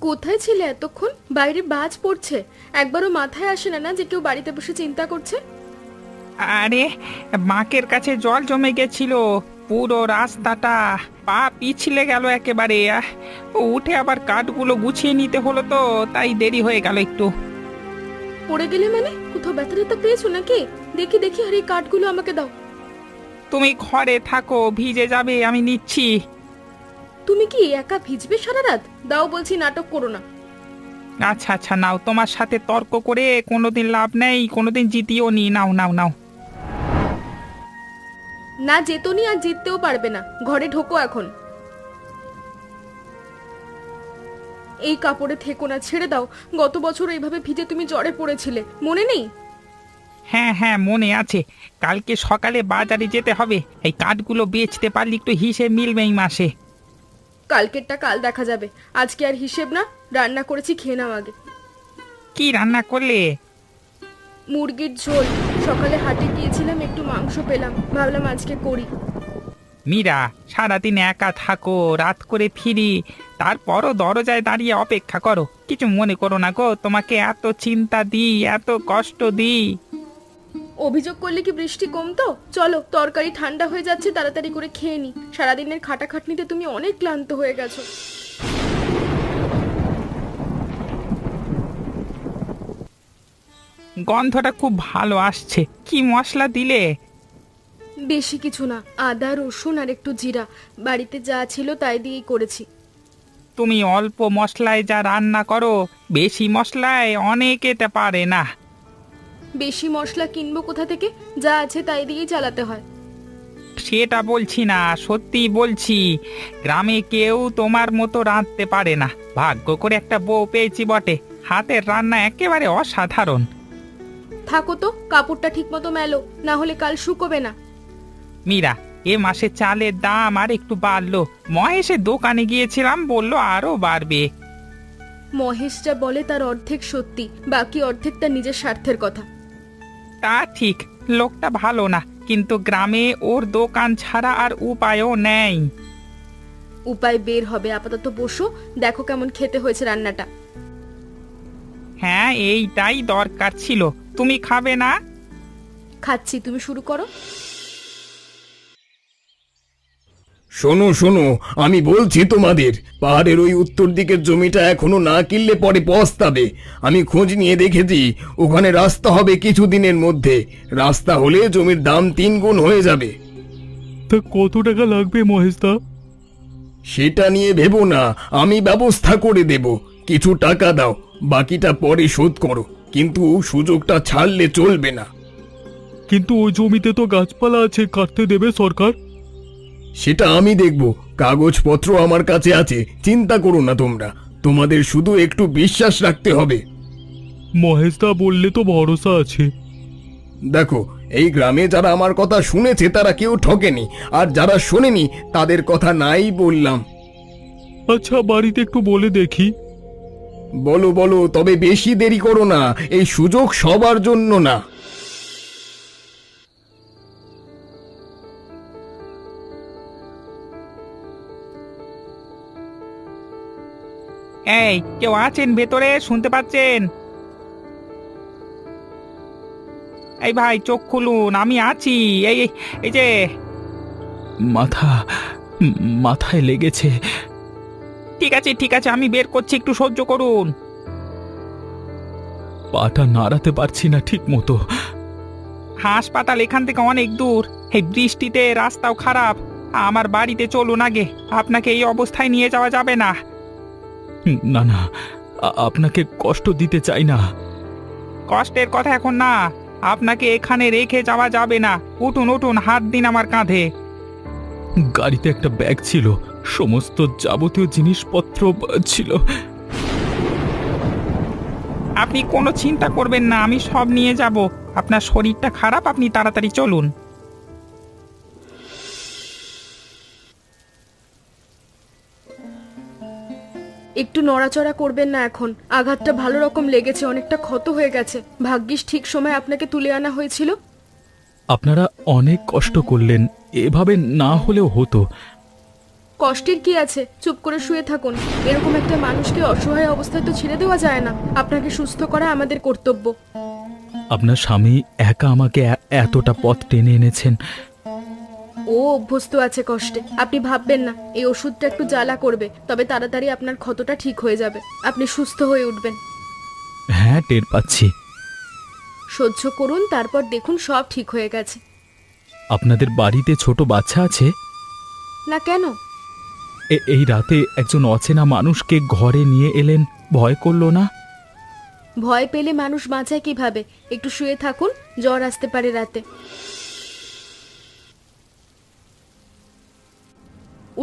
কোথায় ছিলে এতক্ষণ? বাইরে বাজ পড়ছে, একবারও মাথায় আসে না যে কেউ বাড়িতে বসে চিন্তা করছে? আরে, বাঁকের কাছে জল জমে গেছিল, পুরো রাস্তাটা পা পিছলে গেল একেবারে। উঠে আবার কাঠগুলো গুছিয়ে নিতে হলো, তো তাই দেরি হয়ে গেল একটু। পড়ে গেলে মানে? কোথাও ব্যথা ট্যাথা পেয়েছো নাকি? দেখি দেখি, আর এই কাঠগুলো আমাকে দাও। তুমি ঘরে থাকো, ভিজে যাবে, আমি নিচ্ছি। তুমি কি একা ভিজবে সারা রাত? দাও বলছি, নাটক করো না। আচ্ছা আচ্ছা, নাও, তোমার সাথে তর্ক করে কোনোদিন লাভ নেই, কোনোদিন জিতিও নি। নাও নাও নাও। না যেতনি, আর জিততেও পারবে না। ঘরে ঢোকো এখন। এই কাপড়ে থেকো না, ছেড়ে দাও। গত বছর এইভাবে ভিজে তুমি জ্বরে পড়েছিলে, মনে নেই? হ্যাঁ হ্যাঁ, মনে আছে। কালকে সকালে বাজারে যেতে হবে, এই কাঠগুলো বেচতে পারলে একটু হিসেব মিলবে এই মাসে। কালকেরটা কাল দেখা যাবে, আজকে আর হিসেব না। রান্না করেছি, খেয়ে নাও আগে। কি রান্না করলে? মুরগির ঝোল। সকালে হাটে গিয়েছিলাম, একটু মাংস পেলাম, ভাবলাম আজকে করি। মীরা, সারাদিন একা থাকো, রাত করে ফিরি, তারপরও দরজায় দাঁড়িয়ে অপেক্ষা করো। কিছু মনে করো না গো, তোমাকে এত চিন্তা দিই, এত কষ্ট দিই। অভিযোগ করলে কি বৃষ্টি কমতো? চলো, তরকারি ঠান্ডা হয়ে যাচ্ছে, তাড়াতাড়ি করে খেয়ে নি। সারাদিনের খাটাখাটনিতে তুমি অনেক ক্লান্ত হয়ে গেছো। গন্ধটা খুব ভালো আসছে। কি মশলা দিলে? বেশি কিছু না, আদা রসুন আর একটু জিরা। বাড়িতে যা ছিল তাই দিয়েই করেছি। তুমি অল্প মশলায় যা রান্না করো, বেশি মশলায় অনেকেতে পারে না। বেশি মশলা কিনবো কোথা থেকে? যা আছে তাই দিয়েই চালাতে হয়। সেটা বলছি না, সত্যি বলছি, গ্রামে কেউ তোমার মতো রাঁধতে পারে না। ভাগ্য করে একটা বউ পেয়েছি বটে, হাতের রান্না একেবারে অসাধারণ। থাকো তো, কাপড়টা ঠিক মতো মেলো, না হলে কাল শুকোবে না। মীরা, এ মাসে চালের দাম আর একটু বাড়লো। মহেশের দোকানে গিয়েছিলাম, বলল আরো বাড়বে। মহেশ যা বলে তার অর্ধেক সত্যি, বাকি অর্ধেক তার নিজের স্বার্থের কথা। তা ঠিক, লোকটা ভালো না, কিন্তু গ্রামে ওর দোকান ছাড়া আর উপায়ও নেই। উপায় বের হবে, আপাতত বসো, দেখো কেমন খেতে হয়েছে রান্নাটা। হ্যাঁ, এইটাই দরকার ছিল। তুমি খাবে না? খাচ্ছি, তুমি শুরু করো। শোনো শোনো, আমি বলছি তোমাদের, পাহাড়ের ওই উত্তর দিকের জমিটা এখনো না কিনলে পরে পস্তাবে। আমি খোঁজ নিয়ে দেখেছি, ওখানে রাস্তা হবে কিছুদিনের মধ্যে। রাস্তা হলে জমির দাম 3 গুণ হয়ে যাবে। তা কত টাকা লাগবে মহেশদা? সেটা নিয়ে ভেবো না, আমি ব্যবস্থা করে দেব। কিছু টাকা দাও, বাকিটা পরে শোধ করো, কিন্তু সুযোগটা ছাড়লে চলবে না। কিন্তু ওই জমিতে তো গাছপালা আছে, কাটতে দেবে সরকার? সেটা আমি দেখব, কাগজপত্র আমার কাছে আছে, চিন্তা করো না তোমরা। তোমাদের শুধু একটু বিশ্বাস রাখতে হবে। মহেশদা বললে তো ভরসা আছে। দেখো, এই গ্রামে যারা আমার কথা শুনেছে তারা কেউ ঠকেনি, আর যারা শোনেনি তাদের কথা নাই বললাম। আচ্ছা, বাড়িতে একটু বলে দেখি। বলো বলো, তবে বেশি দেরি করো না, এই সুযোগ সবার জন্য না। এই, কেউ আছেন ভেতরে? শুনতে পাচ্ছেন? এই ভাই, চোখ খুলুন, আমি আছি। এই এই যে। মাথায় লেগেছে। ঠিক আছে ঠিক আছে, আমি বের করছি, একটু সহ্য করুন। পাটা নাড়াতে পারছি না ঠিক মতো। হাসপাতাল এখান থেকে অনেক দূর, এই বৃষ্টিতে রাস্তাও খারাপ। আমার বাড়িতে চলুন আগে, আপনাকে এই অবস্থায় নিয়ে যাওয়া যাবে না। না না, আপনাকে কষ্ট দিতে চাই না। কষ্টের কথা এখন না, আপনাকে এখানে রেখে যাওয়া যাবে না। উঠুন উঠুন, হাত দিন আমার কাঁধে। গাড়িতে একটা ব্যাগ ছিল, সমস্ত যাবতীয় জিনিসপত্র ছিল। আপনি কোনো চিন্তা করবেন না, আমি সব নিয়ে যাব। আপনার শরীরটা খারাপ, আপনি তাড়াতাড়ি চলুন। একটু নড়াচড়া করবেন না এখন, আঘাতটা ভালো রকম লেগেছে, অনেকটা ক্ষত হয়ে গেছে। ভাগ্যিস ঠিক সময় আপনাকে তুলে আনা হয়েছিল। আপনারা অনেক কষ্ট করলেন, এভাবে না হলেও হতো। কষ্টের কি আছে, চুপ করে শুয়ে থাকুন। এরকম একটা মানুষকে অসহায় অবস্থায় তো ছেড়ে দেওয়া যায় না। আপনাকে সুস্থ করা আমাদের কর্তব্য। আপনার স্বামী একা আমাকে এতটা পথ টেনে এনেছেন। ও অভ্যস্ত আছে কষ্টে, আপনি ভাববেন না। এই ওষুধটা একটু জ্বালা করবে, তবে তাড়াতাড়ি আপনার ক্ষতটা ঠিক হয়ে যাবে, আপনি সুস্থ হয়ে উঠবেন। হ্যাঁ, টের পাচ্ছি। সহ্য করুন, তারপর দেখুন সব ঠিক হয়ে গেছে। আপনাদের বাড়িতে ছোট বাচ্চা আছে? না, কেন? এই রাতে একজন অচেনা মানুষকে ঘরে নিয়ে এলেন, ভয় করলো না? ভয় পেলে মানুষ বাঁচায় কিভাবে? একটু শুয়ে থাকুন, জ্বর আসতে পারে রাতে।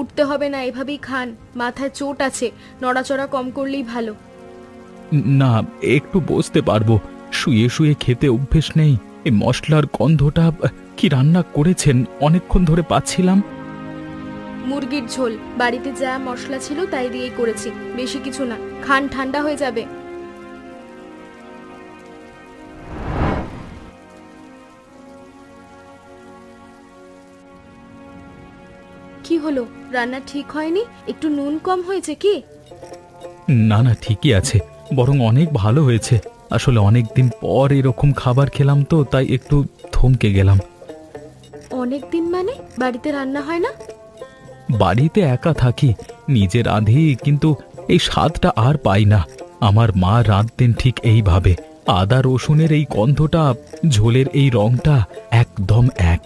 উঠতে হবে না, এভাবেই খান। মাথায় চোট আছে, নড়াচড়া কম করলেই ভালো। না, একটু বসতে পারবো। শুয়ে শুয়ে খেতে অভ্যেস নেই। এই মশলার গন্ধটা কি রান্না করেছেন অনেকক্ষণ ধরে পাচ্ছিলাম। মুরগির ঝোল, বাড়িতে যা মশলা ছিল তাই দিয়েই করেছি, বেশি কিছু না। খান, ঠান্ডা হয়ে যাবে। কি হলো, রান্না ঠিক হয়নি? একটু নুন কম হয়েছে কি? না না, ঠিকই আছে, বরং অনেক ভালো হয়েছে। আসলে অনেক দিন পর এরকম খাবার খেলাম তো, তাই একটু থমকে গেলাম। অনেক দিন মানে? বাড়িতে রান্না হয় না? বাড়িতে একা থাকি, নিজে রাঁধি, কিন্তু এই স্বাদটা আর পাই না। আমার মা রাঁধতেন ঠিক এইভাবে। আদা রসুনের এই গন্ধটা, ঝোলের এই রংটা একদম এক।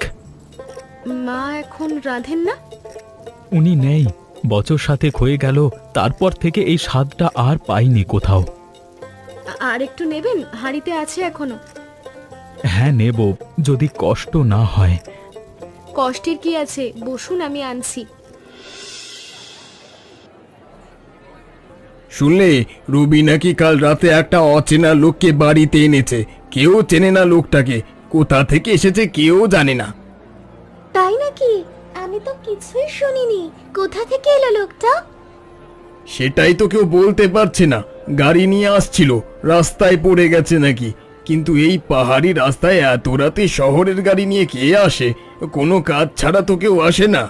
মা এখন রাঁধেন না? উনি নেই, বছর সাথে হয়ে গেল। তারপর থেকে এই স্বাদটা আর পাইনি কোথাও। আর একটু নেবেন? হাঁড়িতে আছে এখনো। হ্যাঁ, নেব, যদি কষ্ট না হয়। কষ্টের কি আছে, বসুন, আমি আনছি। শুনলে, রবি নাকি কাল রাতে একটা অচেনা লোককে বাড়িতে এনেছে। কেউ চেনে না লোকটাকে, কোথা থেকে এসেছে কেউ জানে না। তাই নাকি? আমি তো কিছুই শুনিনি। কোথা থেকে এলো লোকটা? সেটাই তো কেউ বলতে পারছে না। গাড়ি নিয়ে আসছিল, রাস্তায় পড়ে গেছে নাকি। কিন্তু এই পাহাড়ি রাস্তায় এত রাতে শহরের গাড়ি নিয়ে কে আসে? কোনো কাজ ছাড়া তো কেউ আসে না।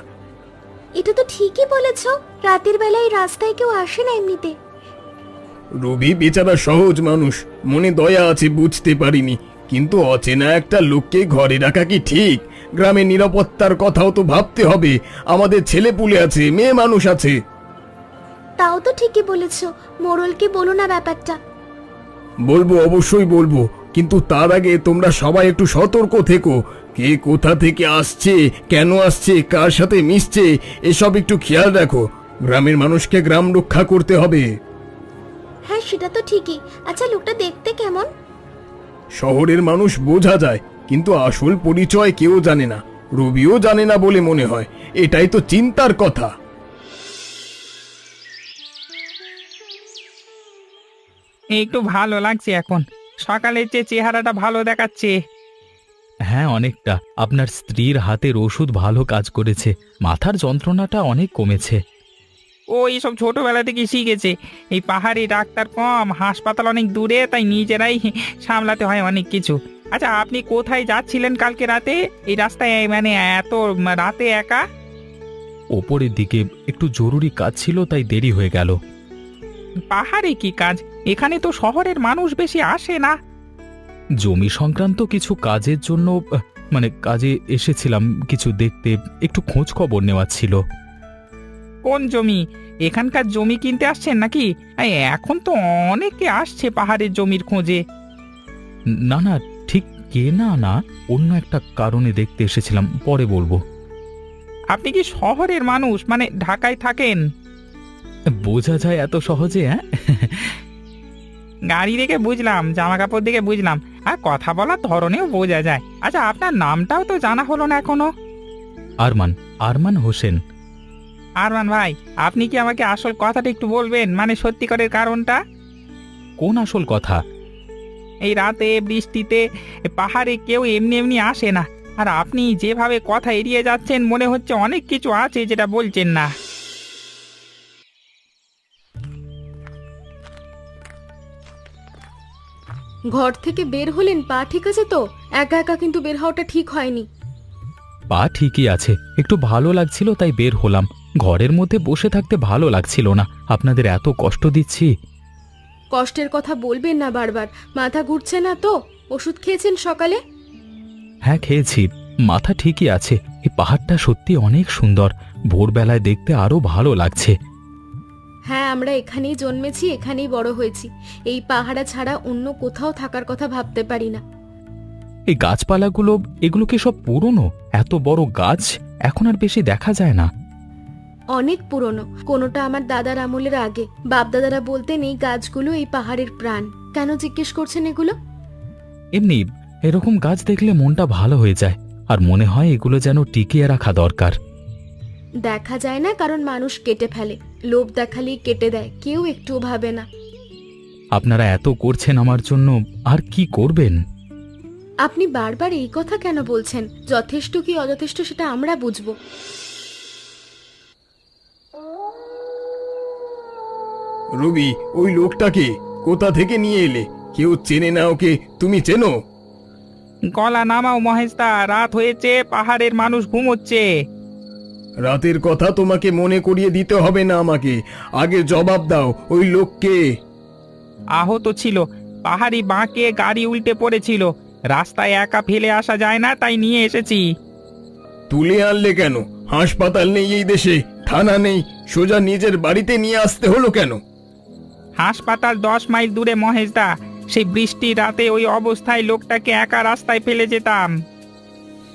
এটা তো ঠিকই বলেছ, রাতের বেলায় রাস্তায় কেউ আসে না এমনিতে। রবি বেচারা সহজ মানুষ, মনে দয়া আছে, বুঝতে পারিনি। কিন্তু অচেনা একটা লোককে ঘরে রাখা কি ঠিক? গ্রামের নিরাপত্তার কথাও তো ভাবতে হবে। আমাদের ছেলেপুলে আছে, মেয়ে মানুষ আছে। তাও তো ঠিকই বলেছ, মোড়লকে বলো না ব্যাপারটা। বলবো, অবশ্যই বলবো, কিন্তু তার আগে তোমরা সবাই একটু সতর্ক থেকো। কে কোথা থেকে আসছে, কেন আসছে, কার সাথে মিশছে, এসব একটু খেয়াল রাখো। গ্রামের মানুষকে গ্রাম রক্ষা করতে হবে। হ্যাঁ, সেটা তো ঠিকই। আচ্ছা, লোকটা দেখতে কেমন? শহরের মানুষ বোঝা যায়, কিন্তু আসল পরিচয় কেউ জানে না। রবিও জানে না বলে মনে হয়। এটাই তো চিন্তার কথা। একটু ভালো লাগছে এখন, সকালের যে চেহারাটা ভালো দেখাচ্ছে। হ্যাঁ, অনেকটা। আপনার স্ত্রীর হাতের ওষুধ ভালো কাজ করেছে, মাথার যন্ত্রণাটা অনেক কমেছে। ও এইসব ছোটবেলা থেকে শিখেছে। এই পাহাড়ি ডাক্তার কম, হাসপাতাল অনেক দূরে, তাই নিজেরাই সামলাতে হয় অনেক কিছু। আচ্ছা, আপনি কোথায় যাচ্ছিলেন কালকে রাতে এই রাস্তায়, মানে এত রাতে একা? ওপরের দিকে একটু জরুরি কাজ ছিল, তাই দেরি হয়ে গেল। পাহাড়ে কি কাজ? এখানে তো শহরের মানুষ বেশি আসে না। জমি সংক্রান্ত কিছু কাজের জন্য, মানে কাজে এসেছিলাম কিছু দেখতে, একটু খোঁজ খবর নেওয়ার ছিল। কোন জমি? এখানকার জমি কিনতে আসছেন নাকি? এই এখন তো অনেকে আসছে পাহাড়ের জমির খোঁজে। না না, ঠিক কেনা না, অন্য একটা কারণে দেখতে এসেছিলাম, পরে বলবো। আপনি কি শহরের মানুষ, মানে ঢাকায় থাকেন? বোঝা যায় এত সহজে? হ্যাঁ, গাড়ি দেখে বুঝলাম, জামা কাপড় দেখে বুঝলাম, আর কথা বলার ধরনেও বোঝা যায়। আচ্ছা, আপনার নামটাও তো জানা হলো না এখনো। আরমান, আরমান হোসেন। আরমান ভাই, আপনি কি আমাকে আসল কথাটা একটু বলবেন, মানে সত্যিকারের কারণটা? কোন আসল কথা? এই রাতে বৃষ্টিতে পাহাড়ে কেউ এমনি এমনি আসে না, আর আপনি যেভাবে কথা এড়িয়ে যাচ্ছেন, মনে হচ্ছে অনেক কিছু আছে যেটা বলছেন না। ঘর থেকে বের হলেন, পা ঠিক আছে তো? একা একা কিন্তু বের হওয়াটা ঠিক হয়নি। পা ঠিকই আছে, একটু ভালো লাগছিল তাই বের হলাম। ঘরের মধ্যে বসে থাকতে ভালো লাগছিল না। আপনাদের এত কষ্ট দিচ্ছি। কষ্টের কথা বলবেন না বারবার। মাথা ঘুরছে না তো? ওষুধ খেয়েছেন সকালে? হ্যাঁ, খেয়েছি। মাথা ঠিকই আছে। এই পাহাড়টা সত্যি অনেক সুন্দর। ভোরবেলায় দেখতে আরো ভালো লাগছে। হ্যাঁ, আমরা এখানেই জন্মেছি, এখানেই বড় হয়েছি। এই পাহাড়া ছাড়া অন্য কোথাও থাকার কথা ভাবতে পারি না। এই গাছপালাগুলো, এগুলো কি সব পুরনো? এত বড় গাছ এখন আর বেশি দেখা যায় না। অনেক পুরনো। কোনোটা আমার দাদার আমলের আগে। বাপদাদারা বলতেন এই গাছগুলো এই পাহাড়ের প্রাণ। কেন জিজ্ঞেস করছেন এগুলো? এমনি এরকম গাছ দেখলে মনটা ভালো হয়ে যায়, আর মনে হয় এগুলো যেন টিকিয়ে রাখা দরকার। দেখা যায় না কারণ মানুষ কেটে ফেলে। লোভ দেখালেই কেটে দেয়, কেউ একটুও ভাবে না। আপনারা এত করছেন আমার জন্য, আর কি করবেন? আপনি বারবার এই কথা কেন বলছেন? যথেষ্ট কি অযথেষ্ট সেটা আমরা বুঝবো। রবি, ওই লোকটাকে কোথা থেকে নিয়ে এলে? কেউ চেনে না ওকে? তুমি চেনো? গলা নামাও মহেশদা, রাত হয়েছে, পাহাড়ের মানুষ ঘুমোচ্ছে। রাতের কথা তোমাকে মনে করিয়ে দিতে হবে না আমাকে। আগে জবাব দাও, ওই লোককে? আহত ছিল, পাহাড়ি বাঁকে গাড়ি উল্টে পড়েছিল। রাস্তায় একা ফেলে আসা যায় না, তাই নিয়ে এসেছি। তুলে আনলে কেন? হাসপাতাল নেই এই দেশে, থানা নেই, সোজা নিজের বাড়িতে নিয়ে আসতে হলো কেন? হাসপাতাল 10 মাইল দূরে মহেশদা। সেই বৃষ্টি রাতে ওই অবস্থায় লোকটাকে একা রাস্তায় ফেলে যেতাম।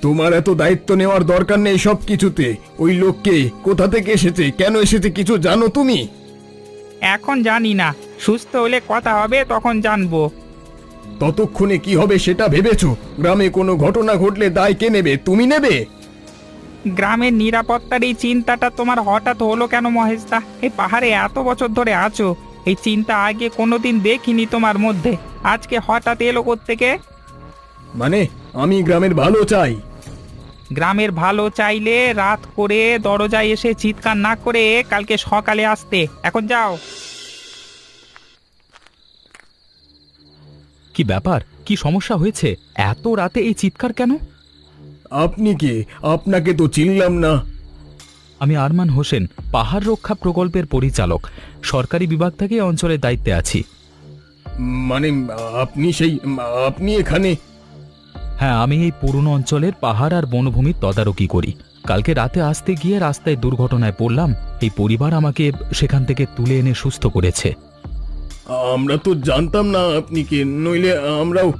তোমার এত দায়িত্ব নেওয়ার দরকার নেই সব কিছুতে। ওই লোককে, কোথা থেকে এসেছে, কেন এসেছে, কিছু জানো তুমি? এখন জানি না, সুস্থ হলে কথা হবে, তখন জানবো। ততক্ষণে কি হবে সেটা ভেবেছো? গ্রামে কোনো ঘটনা ঘটলে দায় কে নেবে? তুমি নেবে? গ্রামের নিরাপত্তার এই চিন্তাটা তোমার হঠাৎ হলো কেন মহেশদা? এই পাহাড়ে এত বছর ধরে আছো, এই চিন্তা আগে কোনোদিন দেখিনি তোমার মধ্যে, আজকে হঠাৎ এলো কোত্থেকে? মানে আমি গ্রামের ভালো চাই। গ্রামের ভালো চাইলে রাত করে দরজায় এসে চিৎকার না করে কালকে সকালে আসতে। এখন যাও। কি ব্যাপার? কি সমস্যা হয়েছে? এত রাতে এই চিৎকার কেন? আপনি কে? আপনাকে তো চিনলাম না। আমি আরমান হোসেন, পাহাড় রক্ষা প্রকল্পের পরিচালক। সরকারি বিভাগ থেকে এই অঞ্চলের দায়িত্বে আছি। মানে আপনি এখানে? হ্যাঁ, আমি এই পুরনো অঞ্চলের পাহাড় আর বনভূমির তদারকি করি। কালকে রাতে আসতে গিয়ে রাস্তায় দুর্ঘটনায় পড়লাম। এই পরিবার আমাকে সেখান থেকে তুলে এনে সুস্থ করেছে। আমরা তো জানতাম না আপনি কে, নইলে আমরাও।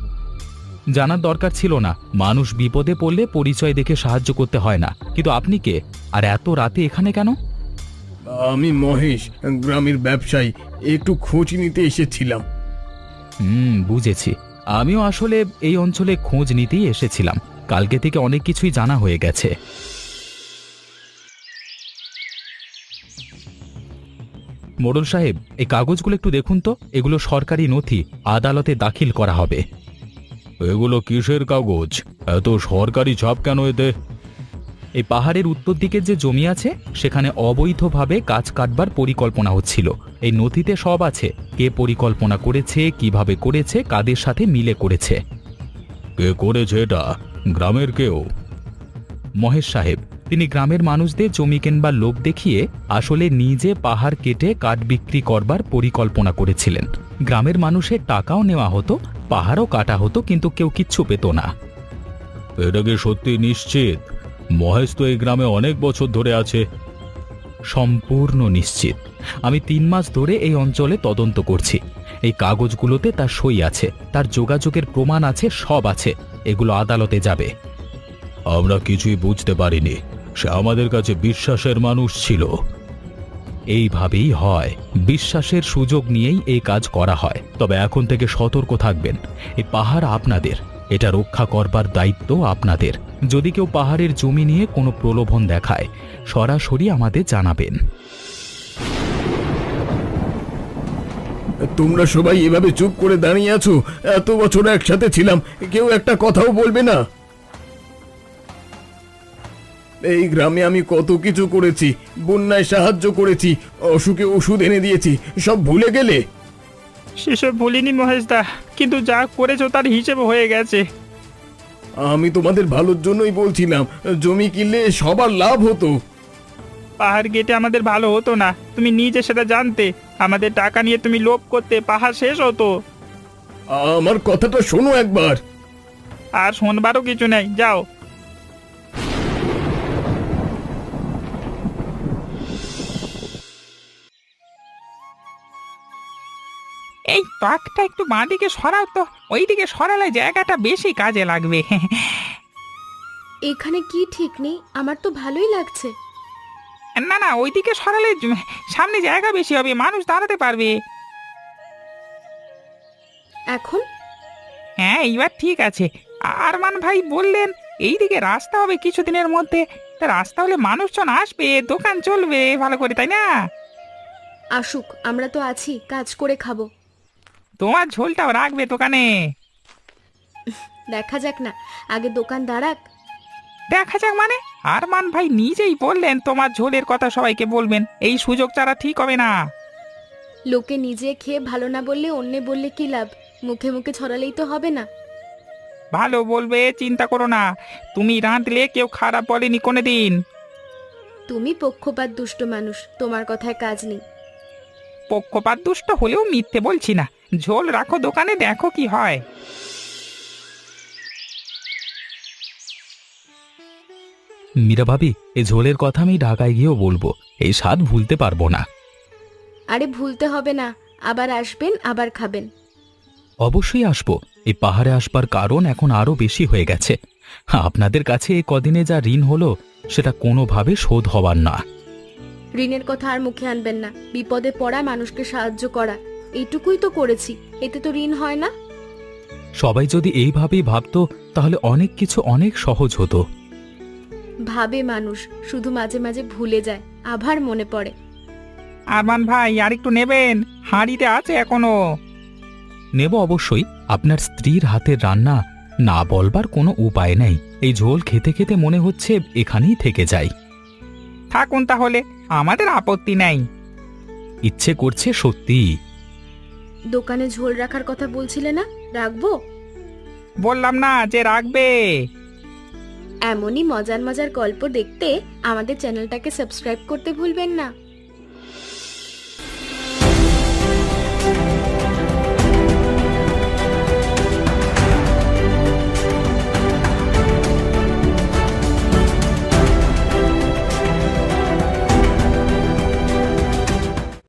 জানার দরকার ছিল না। মানুষ বিপদে পড়লে পরিচয় দেখে সাহায্য করতে হয় না। কিন্তু আপনি কে, আর এত রাতে এখানে কেন? আমি মহেশ, গ্রামের ব্যবসায়ী। একটু খোঁজ নিতে এসেছিলাম। বুঝেছি। আমিও আসলে এই অঞ্চলে খোঁজ নিতেই এসেছিলাম। কালকে থেকে অনেক কিছুই জানা হয়ে গেছে। মোড়ল সাহেব, এই কাগজগুলো একটু দেখুন তো। এগুলো সরকারি নথি, আদালতে দাখিল করা হবে। এগুলো কিসের কাগজ? এত সরকারি ছাপ কেন এতে? এই পাহাড়ের উত্তর দিকের যে জমি আছে, সেখানে অবৈধভাবে গাছ কাটবার পরিকল্পনা হচ্ছিল। এই নথিতে সব আছে, কে পরিকল্পনা করেছে, কিভাবে করেছে, কাদের সাথে মিলে করেছে। কে করেছে এটা? গ্রামের কেউ? মহেশ সাহেব, তিনি গ্রামের মানুষদের জমি কেনবার লোভ দেখিয়ে আসলে নিজে পাহাড় কেটে কাঠ বিক্রি করবার পরিকল্পনা করেছিলেন। গ্রামের মানুষের টাকাও নেওয়া হতো, পাহাড়ও কাটা হতো, কিন্তু কেউ কিচ্ছু পেত না। এটা কি সত্যি নিশ্চিত? মহেশ তো এই গ্রামে অনেক বছর ধরে আছে। সম্পূর্ণ নিশ্চিত। আমি 3 মাস ধরে এই অঞ্চলে তদন্ত করছি। এই কাগজগুলোতে তার সই আছে, তার যোগাযোগের প্রমাণ আছে, সব আছে। এগুলো আদালতে যাবে। আমরা কিছুই বুঝতে পারিনি। সে আমাদের কাছে বিশ্বাসের মানুষ ছিল। এইভাবেই হয়, বিশ্বাসের সুযোগ নিয়েই এই কাজ করা হয়। তবে এখন থেকে সতর্ক থাকবেন। এই পাহাড় আপনাদের, এটা রক্ষা করবার দায়িত্ব আপনাদের। যদি কেউ পাহাড়ের জমি নিয়ে কোনো প্রলোভন দেখায়, সরাসরি আমাদের জানাবেন। তোমরা সবাই এভাবে চুপ করে দাঁড়িয়ে আছো? এত বছর একসাথে ছিলাম, কেউ একটা কথাও বলবে না? এই গ্রামে আমি কত কিছু করেছি, বন্যায় সাহায্য করেছি, অসুখে ওষুধ এনে দিয়েছি, সব ভুলে গেলে? সেসব ভুলিনি মহেশদা, কিন্তু যা করেছো তার হিসেব হয়ে গেছে। আমি তোমাদের ভালোর জন্যই বলছিলাম, জমি কিনলে সবার লাভ হতো। পাহাড় কেটে আমাদের ভালো হতো না, তুমি নিজে সেটা জানতে। আমাদের টাকা নিয়ে তুমি লোভ করতে, পাহাড় শেষ হতো। আমার কথাটা শোনো একবার। আর শোনবারও কিছু নেই, যাও। এই ট্রাকটা একটু বাঁদিকে সরাও তো, ওইদিকে সরালে জায়গাটা বেশি কাজে লাগবে। এখানে কি ঠিক নেই, আমার তো ভালোই লাগছে। না না, ওইদিকে সরালে সামনে জায়গা বেশি হবে, মানুষ দাঁড়াতে পারবে। এখন হ্যাঁ, এইবার ঠিক আছে। আরমান ভাই বললেন এইদিকে রাস্তা হবে কিছুদিনের মধ্যে। তা রাস্তা হলে মানুষজন আসবে, দোকান চলবে ভালো করে, তাই না? আসুক, আমরা তো আছি, কাজ করে খাবো। তোমার ঝোলটাও রাখবে দোকানে। দেখা যাক না, আগে দোকান দাঁড়াক। দেখা যাক মানে? আরমান ভাই নিজেই বললেন তোমার ঝোলের কথা সবাইকে বলবেন, এই সুযোগ ছাড়া ঠিক হবে না। লোকে নিজে খেয়ে ভালো না বললে অন্যে বললে কি লাভ? মুখে মুখে ছড়ালেই তো হবে না। ভালো বলবে, চিন্তা করো না। তুমি রাঁধলে কেউ খারাপ বলেনি কোনোদিন। তুমি পক্ষপাত দুষ্ট মানুষ, তোমার কথায় কাজ নেই। পক্ষপাত দুষ্ট হলেও মিথ্যে বলছি না। ঝোল রাখো দোকানে, দেখো কি হয়। মীরা ভাবি, এই ঝোলের কথা আমি ঢাকায় গিয়েও বলবো, এই স্বাদ ভুলতে পারবো না। আরে ভুলতে হবে না, আবার আসবেন, আবার খাবেন। অবশ্যই আসবো। এই পাহাড়ে আসবার কারণ এখন আরো বেশি হয়ে গেছে। আপনাদের কাছে এই কদিনে যা ঋণ হলো, সেটা কোনোভাবে শোধ হবার না। ঋণের কথা আর মুখে আনবেন না। বিপদে পড়া মানুষকে সাহায্য করা, এইটুকুই তো করেছি, এতে তো ঋণ হয় না। সবাই যদি এইভাবেই ভাবতো, তাহলে অনেক কিছু অনেক সহজ হতো। ভাবে মানুষ, শুধু মাঝে মাঝে ভুলে যায়, আবার মনে পড়ে। আরমান ভাই, আর একটু নেবেন? হাঁড়িতে আছে এখনো। নেব অবশ্যই। আপনার স্ত্রীর হাতের রান্না না বলবার কোনো উপায় নেই। এই ঝোল খেতে খেতে মনে হচ্ছে এখানেই থেকে যাই। থাকুন তাহলে, আমাদের আপত্তি নাই। ইচ্ছে করছে সত্যি। দোকানে ঝোল রাখার কথা বলছিলে না, রাখবো? বললাম না যে রাখবে। এমনই মজার মজার গল্প দেখতে আমাদের চ্যানেলটাকে সাবস্ক্রাইব করতে ভুলবেন না।